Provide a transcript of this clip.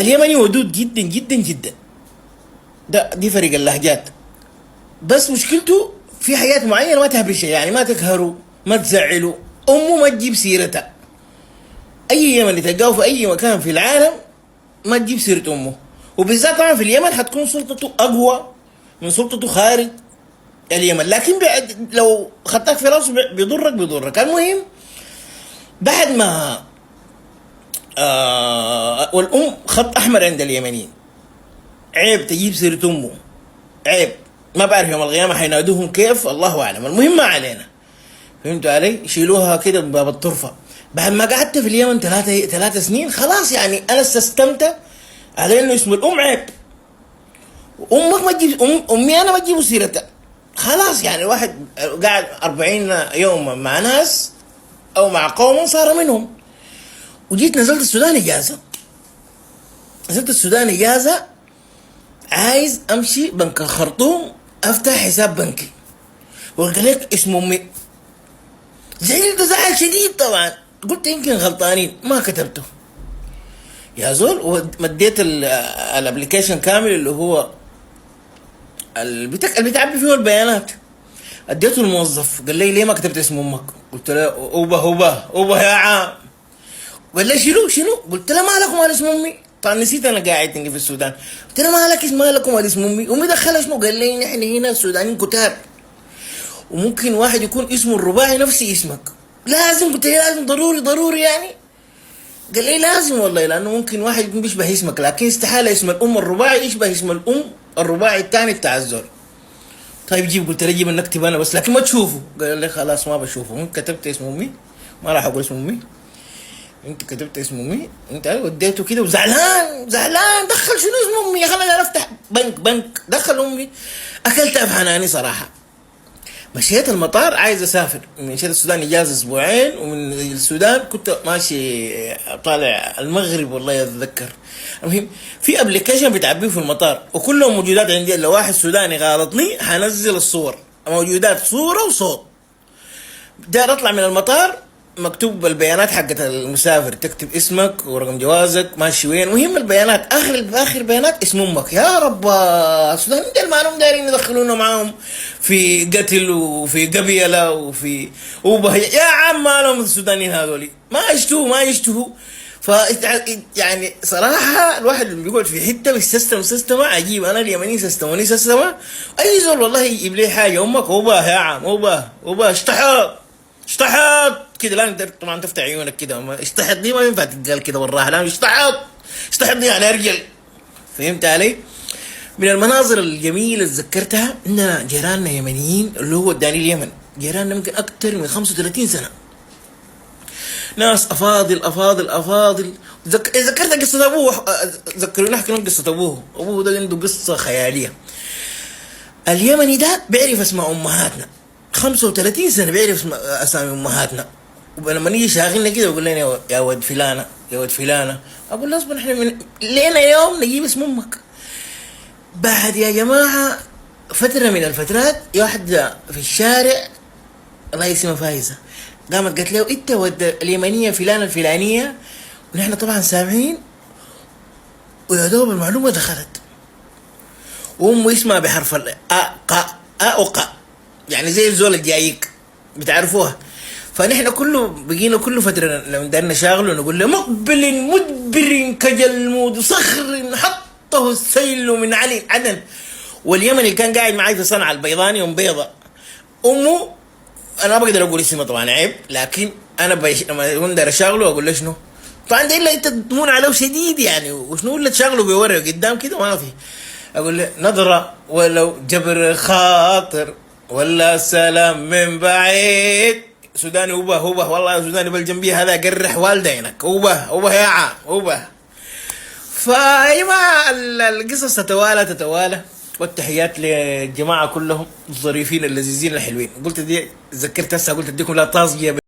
اليمني ودود جدا جدا جدا. دي فرق اللهجات. بس مشكلته في حاجات معينة ما تهبشه، يعني ما تقهره، ما تزعله، أمه ما تجيب سيرتها. أي يمني تلقاه في أي مكان في العالم ما تجيب سيرة أمه، وبالذات طبعا في اليمن حتكون سلطته أقوى من سلطته خارج اليمن. لكن لو خدتك في راسه بيضرك. المهم بعد ما والأم خط أحمر عند اليمنيين، عيب تجيب سيرة أمه، عيب. ما بعرف يوم القيامة حينادوهم كيف، الله أعلم. المهم ما علينا، فهمتوا علي؟ يشيلوها كده بباب الطرفة. بعد ما قعدت في اليمن ثلاثة سنين خلاص، يعني أنا استسلمت على إنه اسم الأم عيب. أمك ما تجيب أمي أنا ما تجيبوا سيرتها خلاص. يعني الواحد قاعد 40 يوم مع ناس أو مع قوم صار منهم. وجيت نزلت السودان إجازة، عايز أمشي بنك الخرطوم أفتح حساب بنكي، وقال لك اسم أمي. زعلت زعل شديد طبعا. قلت يمكن غلطانين ما كتبته يا زول. ومديت الابليكيشن كامل اللي هو اللي بتعبي فيه البيانات، اديته الموظف. قال لي ليه ما كتبت اسم امك؟ قلت له اوبا يا عام. قال لي شنو؟ قلت له ما لكم على اسم امي. طبعا نسيت انا قاعد في السودان. قلت له ما لكم على اسم امي دخل شنو؟ قال لي نحن هنا السودانيين كتاب، وممكن واحد يكون اسمه الرباعي نفس اسمك. لازم؟ قلت له لازم ضروري يعني. قال لي لازم والله، لانه ممكن واحد يكون بيشبه اسمك، لكن استحاله اسم الام الرباعي يشبه اسم الام الرباعي الثاني بتاع الزول. طيب جيب. قلت له جيب نكتب انا بس، لكن ما تشوفه. قال لي خلاص ما بشوفه. انت كتبت اسم امي، ما راح اقول اسم امي. انت كتبت اسم امي، انت وديته كده وزعلان. دخل شنو اسم امي يا اخي؟ انا افتح بنك دخل امي. اكلتها في حناني صراحه. مشيت المطار عايز اسافر، مشيت السودان اجازه اسبوعين، ومن السودان كنت ماشي طالع المغرب والله اتذكر. المهم في ابلكيشن بتعبيه في المطار وكلهم موجودات عندي. لو واحد سوداني غالطني حنزل الصور موجودات، صوره وصوت. داير اطلع من المطار، مكتوب البيانات حقت المسافر، تكتب اسمك ورقم جوازك ماشي وين. مهم البيانات، اخر بيانات اسم امك. يا رب السودان دي المعلوم دايرين يدخلونا معاهم في قتل وفي قبيله وفي يا عم ما لهم السودانيين هذولي ما يشتهوا. ف يعني صراحه الواحد اللي بيقعد في حته بالسيستم عجيب. انا اليمني سيستم اي زول والله يجيب لي حاجه امك يا عم اشتحط كده. لا طبعا تفتح عيونك كده. اشتحط دي ما ينفع تتقال كده بالراحه. لا اشتحط دي على رجل. فهمت علي؟ من المناظر الجميله اللي تذكرتها ان جيراننا يمنيين، اللي هو اداني اليمن جيراننا يمكن اكثر من 35 سنه، ناس افاضل. ذكرت قصه ابوه، ذكروني احكي لهم قصه ابوه ده عنده قصه خياليه. اليمني ده بيعرف اسماء امهاتنا 35 سنه، بيعرف اسامي امهاتنا. ولما نيجي شاغلنا كده يقول لنا يا ولد فلانه، اقول له اصبر احنا لينا يوم نجيب اسم امك. بعد يا جماعه فتره من الفترات واحده في الشارع الله يسمى فايزه قامت قالت له انت ود اليمنيه فلانه الفلانيه، ونحن طبعا سامعين. ويا دوب المعلومه دخلت، وامه اسمها بحرف قاء يعني زي الزول الجايك بتعرفوها. فنحن بقينا كل فتره لما دارنا شاغله نقول له مقبل مدبر كجلمود صخر حطه السيل من علي عدن. واليمن اللي كان قاعد معي في صنعاء البيضاني بيضة امه، انا ما بقدر اقول اسمه طبعا عيب، لكن انا لما دار شاغله اقول له شنو. طبعا ده الا انت تمون عليه شديد يعني، وشنو اللي تشاغله بورقه قدام كده ما في. اقول له نظره ولو جبر خاطر ولا سلام من بعيد. سوداني هو والله سوداني بالجنبيه هذا قرح والدينك هو يا عام فايما القصص تتوالى. والتحيات للجماعه كلهم الظريفين اللذيذين الحلوين. قلت دي ذكرت هسه، قلت اديكم لا طازجيه